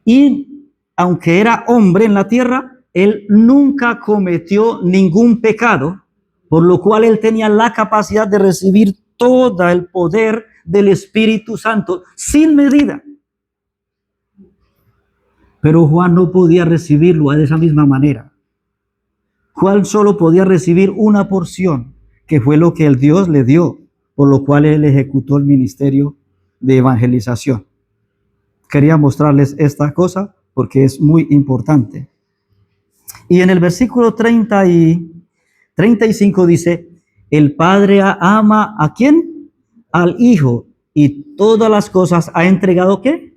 Y aunque era hombre en la tierra, Él nunca cometió ningún pecado, por lo cual Él tenía la capacidad de recibir todo el poder del Espíritu Santo sin medida. Pero Juan no podía recibirlo de esa misma manera. Juan solo podía recibir una porción, que fue lo que el Dios le dio, por lo cual él ejecutó el ministerio de evangelización. Quería mostrarles esta cosa porque es muy importante. Y en el versículo 35 dice, el Padre ama ¿a quién? Al Hijo, y todas las cosas ha entregado ¿qué?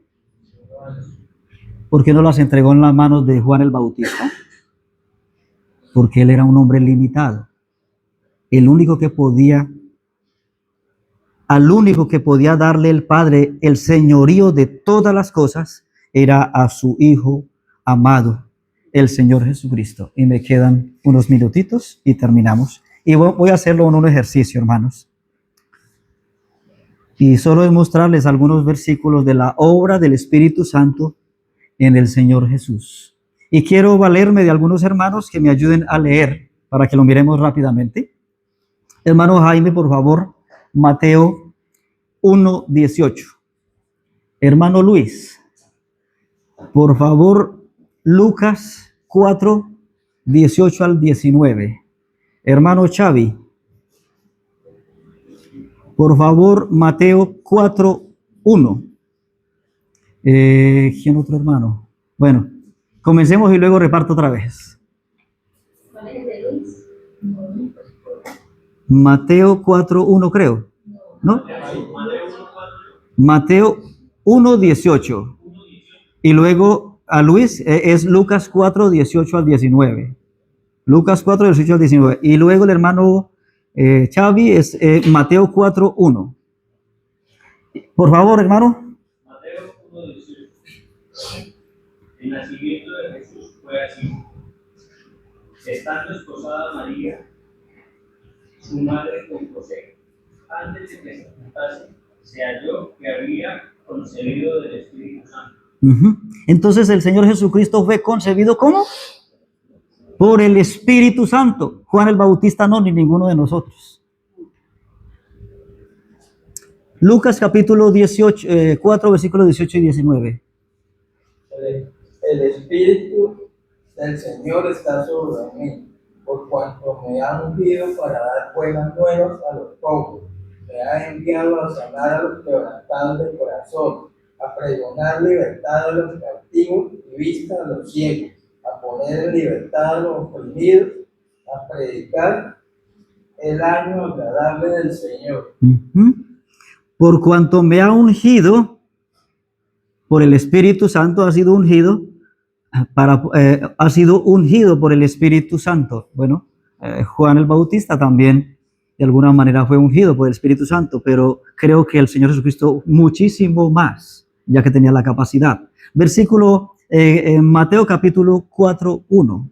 ¿Por qué no las entregó en las manos de Juan el Bautista? Porque él era un hombre limitado. Al único que podía darle el Padre el señorío de todas las cosas era a su Hijo amado, el Señor Jesucristo. Y me quedan unos minutitos y terminamos. Y voy a hacerlo en un ejercicio, hermanos. Y solo es mostrarles algunos versículos de la obra del Espíritu Santo en el Señor Jesús. Y quiero valerme de algunos hermanos que me ayuden a leer para que lo miremos rápidamente. Hermano Jaime, por favor, Mateo 1:18. Hermano Luis, por favor, Lucas 4:18 al 19. Hermano Xavi, por favor, Mateo 4:1. ¿Quién otro hermano? Bueno, comencemos y luego reparto otra vez. Mateo 4:1 creo, ¿no? Mateo 1:18. Y luego a Luis es Lucas 4:18 al 19. Lucas 4:18 al 19. Y luego el hermano Xavi es Mateo 4:1. Por favor, hermano. Mateo 1:18. El nacimiento de Jesús fue así. Estando esposada María, su madre con José. Antes de que se juntase, se halló que había concebido del Espíritu Santo. Entonces el Señor Jesucristo fue concebido ¿cómo? Por el Espíritu Santo. Juan el Bautista no, ni ninguno de nosotros. Lucas capítulo 18, 4, versículos 18 y 19. El Espíritu del Señor está sobre mí, por cuanto me ha ungido para dar buenas nuevas a los pobres. Me ha enviado a sanar a los quebrantados de corazón, a pregonar libertad a los cautivos y vista a los ciegos, a poner en libertad a los oprimidos, a predicar el año agradable del Señor. Por cuanto me ha ungido, por el Espíritu Santo ha sido ungido, ha sido ungido por el Espíritu Santo. Bueno, Juan el Bautista también de alguna manera fue ungido por el Espíritu Santo, pero creo que el Señor Jesucristo muchísimo más, ya que tenía la capacidad. Versículo en Mateo capítulo 4, 1.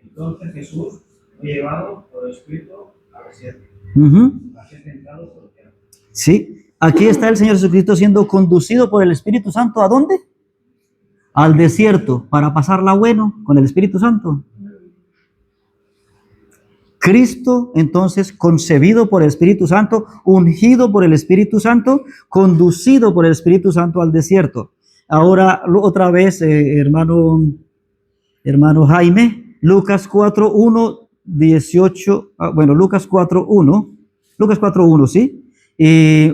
Entonces Jesús fue llevado por el Espíritu al desierto, a ser tentado por el diablo. Sí, aquí está el Señor Jesucristo siendo conducido por el Espíritu Santo. ¿A dónde? Al desierto, para pasarla bueno con el Espíritu Santo. Cristo, entonces, concebido por el Espíritu Santo, ungido por el Espíritu Santo, conducido por el Espíritu Santo al desierto. Ahora, otra vez, hermano Jaime, Lucas 4:1, 18, bueno, Lucas 4:1, ¿sí?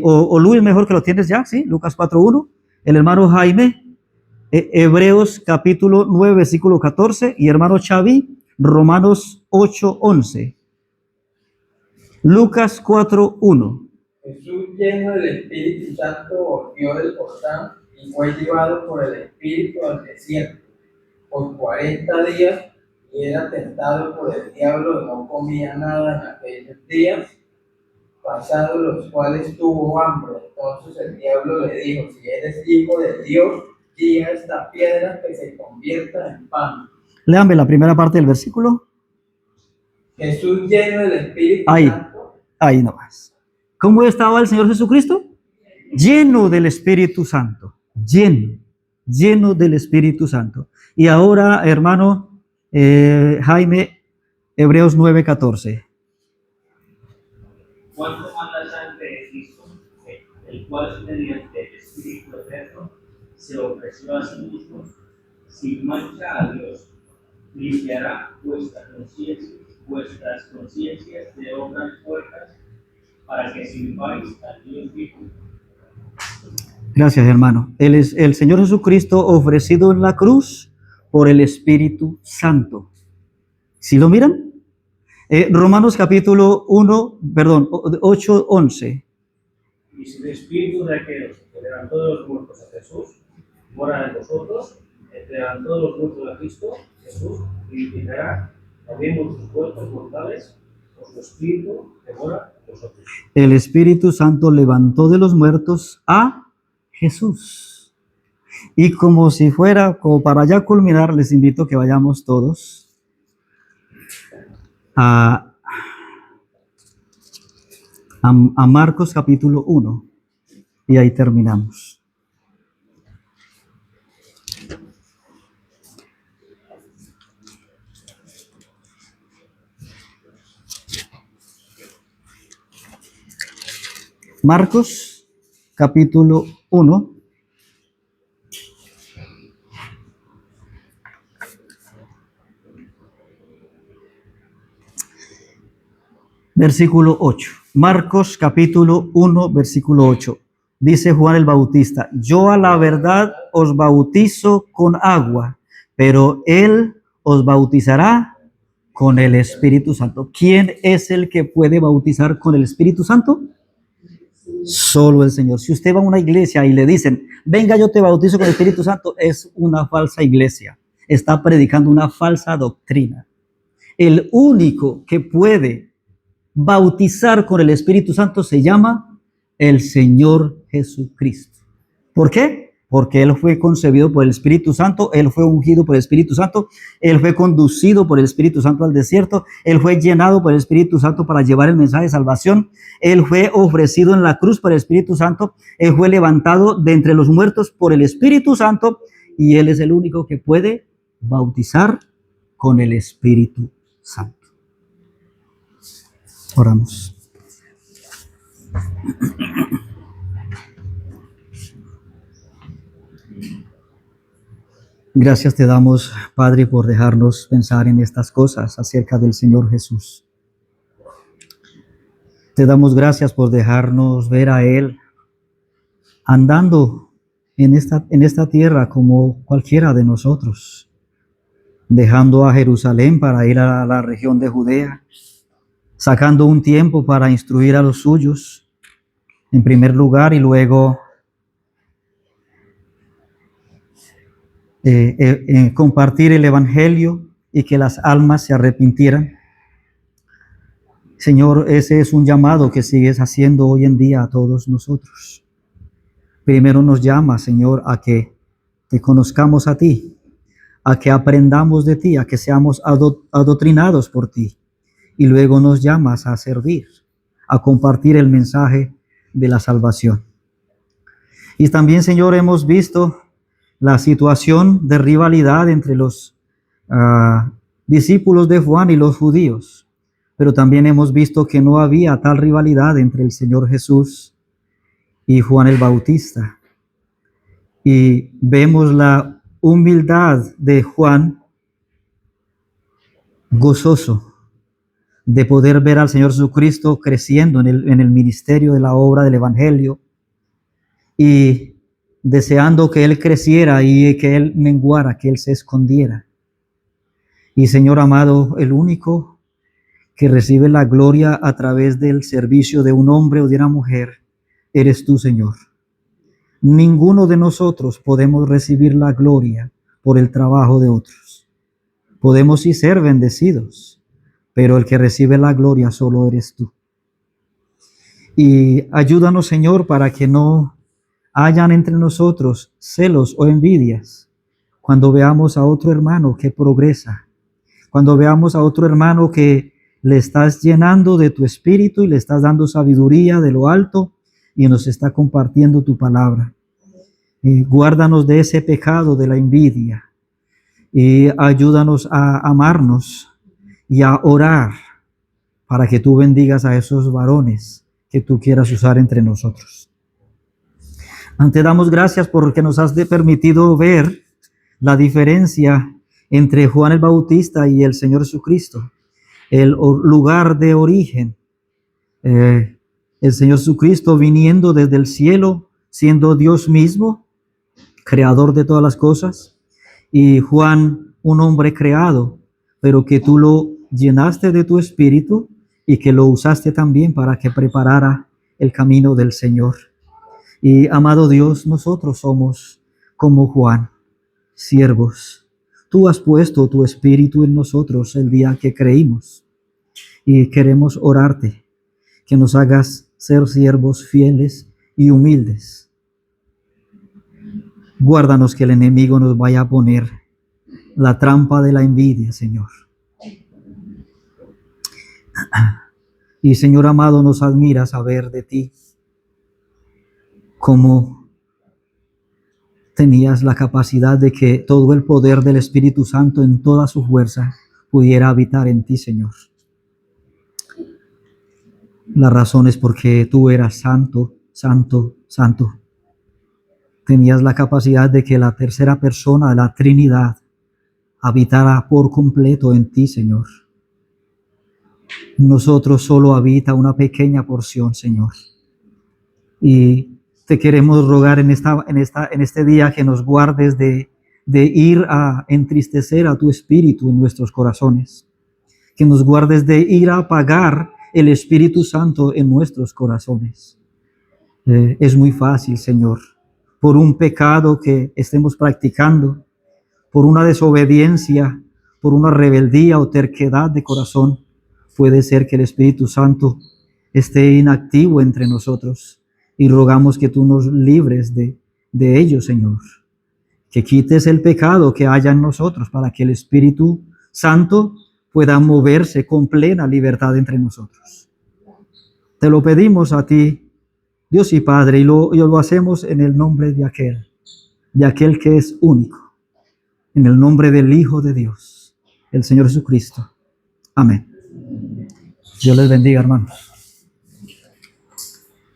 O Luis, mejor que lo tienes ya, ¿sí? Lucas 4:1, el hermano Jaime, Hebreos capítulo 9, versículo 14, y hermano Xavi, Romanos 8:11. Lucas 4:1. Jesús, lleno del Espíritu Santo, volvió del Jordán y fue llevado por el Espíritu al desierto por 40 días y era tentado por el diablo y no comía nada en aquellos días, pasados los cuales tuvo hambre. Entonces el diablo le dijo: si eres hijo de Dios, di a esta piedra que se convierta en pan. Léanme la primera parte del versículo. Jesús, lleno del Espíritu Santo. Ahí nomás. ¿Cómo estaba el Señor Jesucristo? Lleno del Espíritu Santo. Lleno del Espíritu Santo. Y ahora, hermano Jaime, Hebreos 9:14. ¿Cuánto más la sangre de Cristo, el cual mediante el Espíritu eterno se ofreció a sí mismo sin mancha a Dios, limpiará vuestras conciencias de obras puertas para que sirváis al Dios vivo? Gracias, hermano. Él es el Señor Jesucristo ofrecido en la cruz por el Espíritu Santo. ¿Sí lo miran? Romanos capítulo 8:11. Y si el Espíritu de aquellos que levantó de los muertos a Jesús mora en vosotros, el que levantó de los muertos a Cristo, Jesús, vivificará también vuestros cuerpos mortales por su Espíritu que mora en vosotros. El Espíritu Santo levantó de los muertos a Jesús. Y como para ya culminar, les invito a que vayamos todos a Marcos capítulo 1 y ahí terminamos. Marcos capítulo 1. Versículo 8. Marcos capítulo 1, versículo 8. Dice Juan el Bautista: yo a la verdad os bautizo con agua, pero él os bautizará con el Espíritu Santo. ¿Quién es el que puede bautizar con el Espíritu Santo? Solo el Señor. Si usted va a una iglesia y le dicen: venga, yo te bautizo con el Espíritu Santo, es una falsa iglesia. Está predicando una falsa doctrina. El único que puede bautizar con el Espíritu Santo se llama el Señor Jesucristo. ¿Por qué? porque Él fue concebido por el Espíritu Santo, Él fue ungido por el Espíritu Santo, Él fue conducido por el Espíritu Santo al desierto, Él fue llenado por el Espíritu Santo para llevar el mensaje de salvación, Él fue ofrecido en la cruz por el Espíritu Santo, Él fue levantado de entre los muertos por el Espíritu Santo, y Él es el único que puede bautizar con el Espíritu Santo. Oramos. Gracias te damos, Padre, por dejarnos pensar en estas cosas acerca del Señor Jesús. Te damos gracias por dejarnos ver a Él andando en esta tierra como cualquiera de nosotros, dejando a Jerusalén para ir a la región de Judea, sacando un tiempo para instruir a los suyos, en primer lugar, y luego compartir el Evangelio y que las almas se arrepintieran. Señor, ese es un llamado que sigues haciendo hoy en día a todos nosotros. Primero nos llama, Señor, a que te conozcamos a ti, a que aprendamos de ti, a que seamos adoctrinados por ti. Y luego nos llamas a servir, a compartir el mensaje de la salvación. Y también, Señor, hemos visto la situación de rivalidad entre los discípulos de Juan y los judíos, pero también hemos visto que no había tal rivalidad entre el Señor Jesús y Juan el Bautista. Y vemos la humildad de Juan, gozoso de poder ver al Señor Jesucristo creciendo en el ministerio de la obra del Evangelio, y deseando que Él creciera y que Él menguara, que Él se escondiera. Y Señor amado, el único que recibe la gloria a través del servicio de un hombre o de una mujer, eres tú, Señor. Ninguno de nosotros podemos recibir la gloria por el trabajo de otros. Podemos sí ser bendecidos, pero el que recibe la gloria solo eres tú. Y ayúdanos, Señor, para que no hayan entre nosotros celos o envidias cuando veamos a otro hermano que progresa, cuando veamos a otro hermano que le estás llenando de tu espíritu y le estás dando sabiduría de lo alto y nos está compartiendo tu palabra. Guárdanos de ese pecado de la envidia y ayúdanos a amarnos y a orar para que tú bendigas a esos varones que tú quieras usar entre nosotros. Te damos gracias porque nos has permitido ver la diferencia entre Juan el Bautista y el Señor Jesucristo, el lugar de origen. El Señor Jesucristo viniendo desde el cielo, siendo Dios mismo, creador de todas las cosas, y Juan, un hombre creado, pero que tú lo llenaste de tu espíritu y que lo usaste también para que preparara el camino del Señor. Y amado Dios, nosotros somos como Juan, siervos. Tú has puesto tu espíritu en nosotros el día que creímos y queremos orarte que nos hagas ser siervos fieles y humildes. Guárdanos que el enemigo nos vaya a poner la trampa de la envidia, Señor. Y Señor amado, nos admira saber de ti cómo tenías la capacidad de que todo el poder del Espíritu Santo en toda su fuerza pudiera habitar en ti, Señor. La razón es porque tú eras santo, santo, santo. Tenías la capacidad de que la tercera persona de la Trinidad habitara por completo en ti, Señor. En nosotros solo habita una pequeña porción, Señor. Y te queremos rogar en este día que nos guardes de ir a entristecer a tu espíritu en nuestros corazones. Que nos guardes de ir a apagar el Espíritu Santo en nuestros corazones. Es muy fácil, Señor, por un pecado que estemos practicando, por una desobediencia, por una rebeldía o terquedad de corazón, puede ser que el Espíritu Santo esté inactivo entre nosotros. Y rogamos que tú nos libres de de ellos, Señor. Que quites el pecado que haya en nosotros para que el Espíritu Santo pueda moverse con plena libertad entre nosotros. Te lo pedimos a ti, Dios y Padre, y lo hacemos en el nombre de aquel que es único, en el nombre del Hijo de Dios, el Señor Jesucristo. Amén. Dios les bendiga, hermanos.